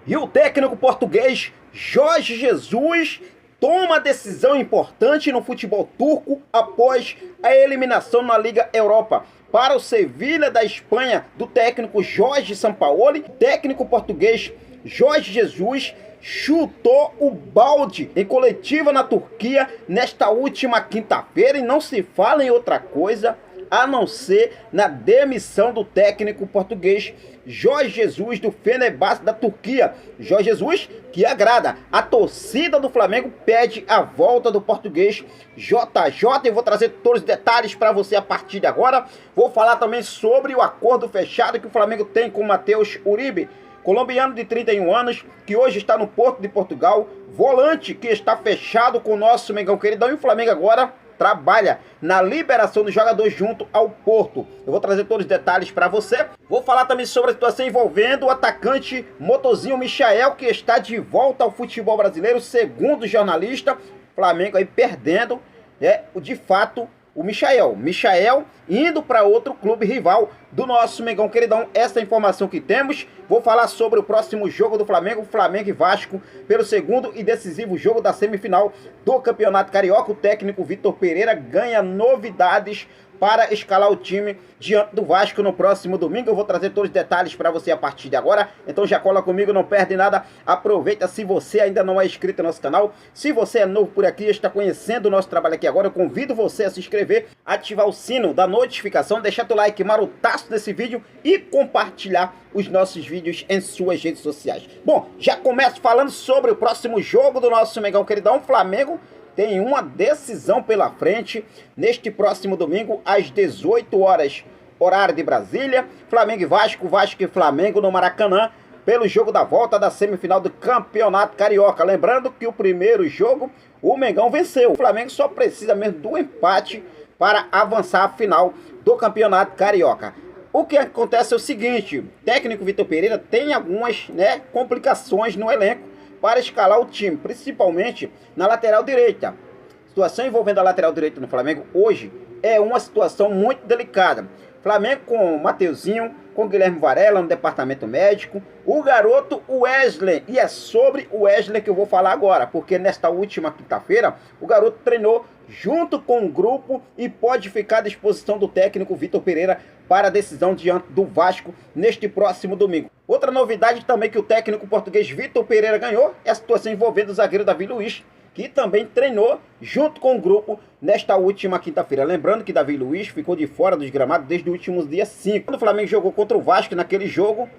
E o técnico português Jorge Jesus toma decisão importante no futebol turco após a eliminação na Liga Europa. Para o Sevilha da Espanha, do técnico Jorge Sampaoli, técnico português Jorge Jesus chutou o balde em coletiva na Turquia nesta última quinta-feira e não se fala em outra coisa a não ser na demissão do técnico português Jorge Jesus do Fenerbahçe da Turquia. Jorge Jesus que agrada. A torcida do Flamengo pede a volta do português JJ. Eu vou trazer todos os detalhes para você a partir de agora. Vou falar também sobre o acordo fechado que o Flamengo tem com o Matheus Uribe, colombiano de 31 anos, que hoje está no Porto de Portugal, volante que está fechado com o nosso Mengão queridão, e o Flamengo agora trabalha na liberação do jogador junto ao Porto. Eu vou trazer todos os detalhes para você. Vou falar também sobre a situação envolvendo o atacante Motorzinho Michael, que está de volta ao futebol brasileiro, segundo o jornalista. Flamengo aí perdendo, de fato, o Michael indo para outro clube rival do nosso Mengão queridão. Essa é a informação que temos. Vou falar sobre o próximo jogo do Flamengo, Flamengo e Vasco, pelo segundo e decisivo jogo da semifinal do Campeonato Carioca. O técnico Vitor Pereira ganha novidades para escalar o time diante do Vasco no próximo domingo. Eu vou trazer todos os detalhes para você a partir de agora. Então já cola comigo, não perde nada. Aproveita, se você ainda não é inscrito no nosso canal. Se você é novo por aqui e está conhecendo o nosso trabalho aqui agora, eu convido você a se inscrever, ativar o sino da notificação, deixar teu like marotaço nesse vídeo e compartilhar os nossos vídeos em suas redes sociais. Bom, já começo falando sobre o próximo jogo do nosso Mengão queridão. O Flamengo tem uma decisão pela frente neste próximo domingo às 18 horas, horário de Brasília. Flamengo e Vasco, Vasco e Flamengo no Maracanã, pelo jogo da volta da semifinal do Campeonato Carioca. Lembrando que o primeiro jogo o Mengão venceu. O Flamengo só precisa mesmo do empate para avançar à final do Campeonato Carioca. O que acontece é o seguinte: o técnico Vitor Pereira tem algumas complicações no elenco para escalar o time, principalmente na lateral direita. A situação envolvendo a lateral direita no Flamengo hoje é uma situação muito delicada. Flamengo com o Mateuzinho, com o Guilherme Varela no departamento médico, o garoto Wesley, e é sobre o Wesley que eu vou falar agora, porque nesta última quinta-feira o garoto treinou junto com o grupo e pode ficar à disposição do técnico Vitor Pereira para a decisão diante do Vasco neste próximo domingo. Outra novidade também que o técnico português Vitor Pereira ganhou é a situação envolvendo o zagueiro Davi Luiz, que também treinou junto com o grupo nesta última quinta-feira. Lembrando que Davi Luiz ficou de fora dos gramados desde o último dia 5. Quando o Flamengo jogou contra o Vasco naquele jogo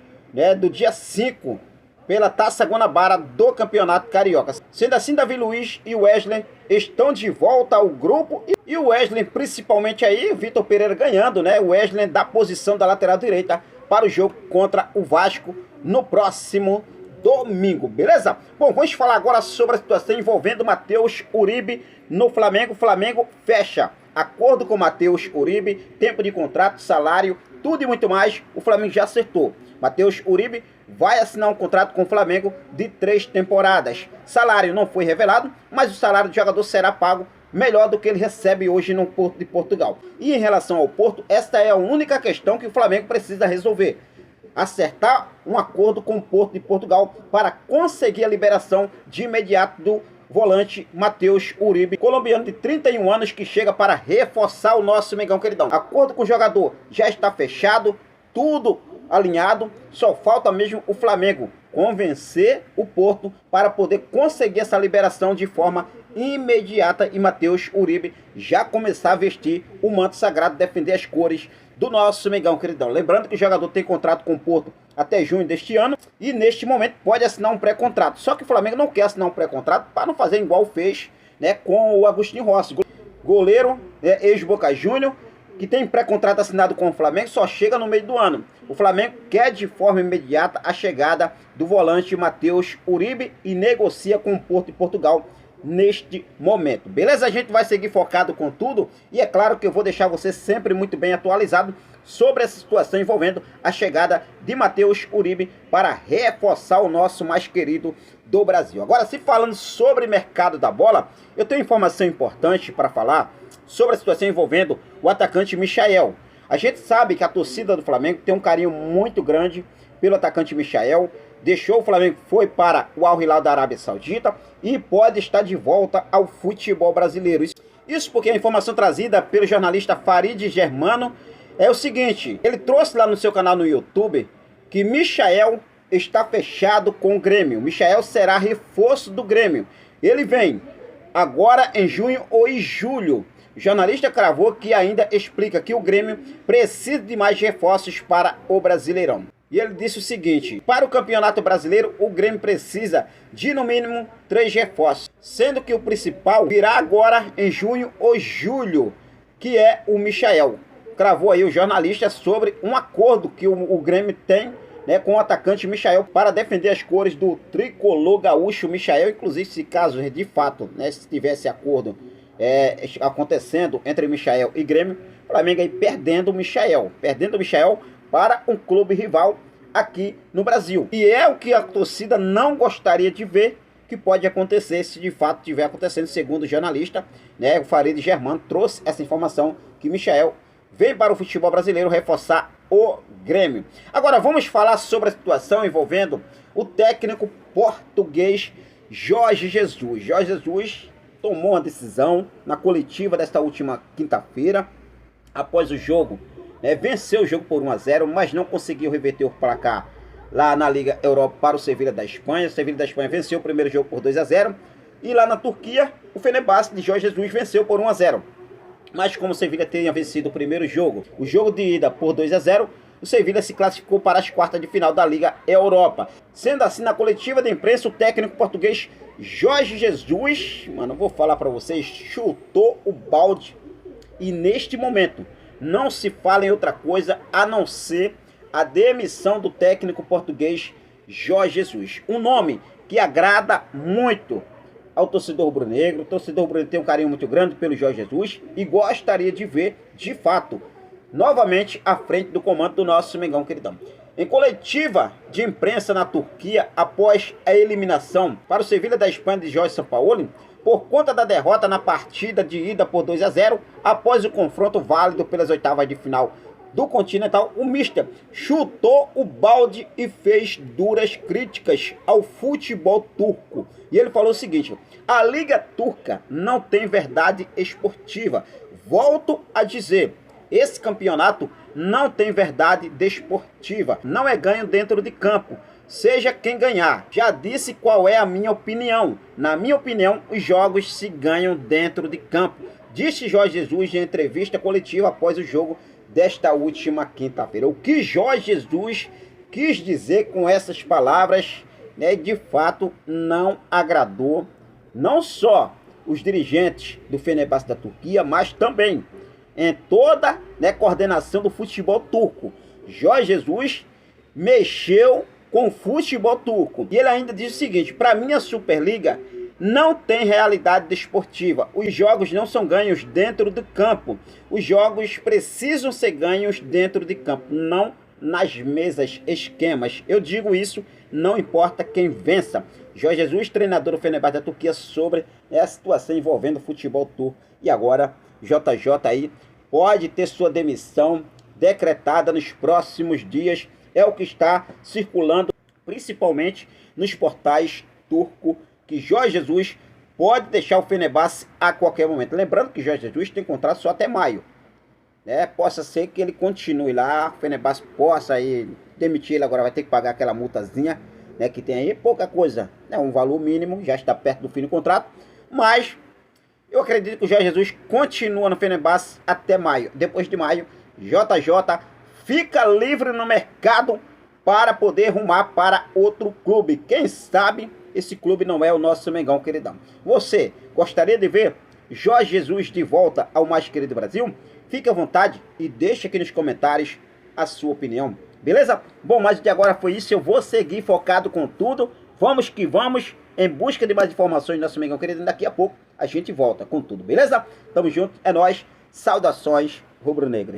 do dia 5, pela Taça Guanabara do Campeonato Carioca. Sendo assim, Davi Luiz e Wesley estão de volta ao grupo. E o Wesley, principalmente aí, o Vitor Pereira ganhando, o Wesley da posição da lateral direita para o jogo contra o Vasco no próximo domingo, beleza? Bom, vamos falar agora sobre a situação envolvendo Matheus Uribe no Flamengo. O Flamengo fecha acordo com Matheus Uribe, tempo de contrato, salário, tudo e muito mais. O Flamengo já acertou. Matheus Uribe vai assinar um contrato com o Flamengo de 3 temporadas. Salário não foi revelado, mas o salário do jogador será pago melhor do que ele recebe hoje no Porto de Portugal. E em relação ao Porto, esta é a única questão que o Flamengo precisa resolver: acertar um acordo com o Porto de Portugal para conseguir a liberação de imediato do volante Matheus Uribe, colombiano de 31 anos, que chega para reforçar o nosso Mengão queridão. Acordo com o jogador já está fechado, tudo alinhado, só falta mesmo o Flamengo convencer o Porto para poder conseguir essa liberação de forma imediata e Matheus Uribe já começar a vestir o manto sagrado, defender as cores do nosso Mengão queridão. Lembrando que o jogador tem contrato com o Porto até junho deste ano e neste momento pode assinar um pré-contrato. Só que o Flamengo não quer assinar um pré-contrato para não fazer igual fez com o Agostinho Rossi, goleiro, ex-Boca Júnior, que tem pré-contrato assinado com o Flamengo, só chega no meio do ano. O Flamengo quer de forma imediata a chegada do volante Matheus Uribe e negocia com o Porto de Portugal neste momento. Beleza? A gente vai seguir focado com tudo e é claro que eu vou deixar você sempre muito bem atualizado sobre essa situação envolvendo a chegada de Matheus Uribe para reforçar o nosso mais querido do Brasil. Agora, se falando sobre mercado da bola, eu tenho informação importante para falar sobre a situação envolvendo o atacante Michael. A gente sabe que a torcida do Flamengo tem um carinho muito grande pelo atacante Michael, deixou o Flamengo, foi para o Al Hilal da Arábia Saudita e pode estar de volta ao futebol brasileiro. Isso porque a informação trazida pelo jornalista Farid Germano é o seguinte: ele trouxe lá no seu canal no YouTube que Michael está fechado com o Grêmio. Michael será reforço do Grêmio. Ele vem agora em junho ou em julho. O jornalista cravou que ainda explica que o Grêmio precisa de mais reforços para o Brasileirão. E ele disse o seguinte: para o Campeonato Brasileiro, o Grêmio precisa de no mínimo 3 reforços, sendo que o principal virá agora em junho ou julho, que é o Michael. Cravou aí o jornalista sobre um acordo que o Grêmio tem, né, com o atacante Michael para defender as cores do tricolor gaúcho Michael. Inclusive, se caso de fato, né, se tivesse acordo acontecendo entre Michael e Grêmio, o Flamengo aí perdendo o Michael para um clube rival aqui no Brasil. E é o que a torcida não gostaria de ver que pode acontecer se de fato estiver acontecendo, segundo o jornalista, né, o Farid Germano trouxe essa informação que Michael vem para o futebol brasileiro reforçar o Grêmio. Agora vamos falar sobre a situação envolvendo o técnico português Jorge Jesus. Jorge Jesus tomou uma decisão na coletiva desta última quinta-feira, após o jogo, né, venceu o jogo por 1-0, mas não conseguiu reverter o placar lá na Liga Europa para o Sevilha da Espanha. O Sevilha da Espanha venceu o primeiro jogo por 2-0, e lá na Turquia, o Fenerbahçe de Jorge Jesus venceu por 1-0. Mas como o Sevilha tinha vencido o primeiro jogo, o jogo de ida por 2-0, o Sevilha se classificou para as quartas de final da Liga Europa. Sendo assim, na coletiva de imprensa, o técnico português Jorge Jesus, vou falar para vocês, chutou o balde. E neste momento, não se fala em outra coisa a não ser a demissão do técnico português Jorge Jesus. Um nome que agrada muito ao torcedor rubro-negro. O torcedor rubro-negro tem um carinho muito grande pelo Jorge Jesus e gostaria de ver, de fato, novamente à frente do comando do nosso Mengão queridão. Em coletiva de imprensa na Turquia, após a eliminação para o Sevilha da Espanha de Jorge Sampaoli, por conta da derrota na partida de ida por 2-0, após o confronto válido pelas oitavas de final do Continental, o Mister chutou o balde e fez duras críticas ao futebol turco. E ele falou o seguinte: a Liga Turca não tem verdade esportiva. Volto a dizer, esse campeonato não tem verdade desportiva, não é ganho dentro de campo, seja quem ganhar. Já disse qual é a minha opinião. Na minha opinião, os jogos se ganham dentro de campo, disse Jorge Jesus em entrevista coletiva após o jogo desta última quinta-feira. O que Jorge Jesus quis dizer com essas palavras, né, de fato não agradou não só os dirigentes do Fenerbahçe da Turquia, mas também em toda, né, coordenação do futebol turco. Jorge Jesus mexeu com o futebol turco. E ele ainda diz o seguinte: para mim a Superliga não tem realidade desportiva. Os jogos não são ganhos dentro do campo. Os jogos precisam ser ganhos dentro de campo, não nas mesas, esquemas. Eu digo isso, não importa quem vença. Jorge Jesus, treinador do Fenerbahçe da Turquia, sobre a situação envolvendo o futebol turco. E agora, JJ aí pode ter sua demissão decretada nos próximos dias. É o que está circulando, principalmente nos portais turcos, que Jorge Jesus pode deixar o Fenerbahçe a qualquer momento. Lembrando que Jorge Jesus tem contrato só até maio, né? Possa ser que ele continue lá, o Fenerbahçe possa aí demitir ele. Agora vai ter que pagar aquela multazinha, né, que tem aí, pouca coisa, né, um valor mínimo, já está perto do fim do contrato. Mas eu acredito que o Jorge Jesus continua no Fenerbahçe até maio. Depois de maio, JJ fica livre no mercado para poder rumar para outro clube. Quem sabe esse clube não é o nosso Mengão queridão. Você gostaria de ver Jorge Jesus de volta ao mais querido Brasil? Fique à vontade e deixe aqui nos comentários a sua opinião. Beleza? Bom, mas de agora foi isso. Eu vou seguir focado com tudo. Vamos que vamos em busca de mais informações do nosso Mengão querido. Daqui a pouco a gente volta com tudo. Beleza? Tamo junto. É nóis. Saudações rubro-negras.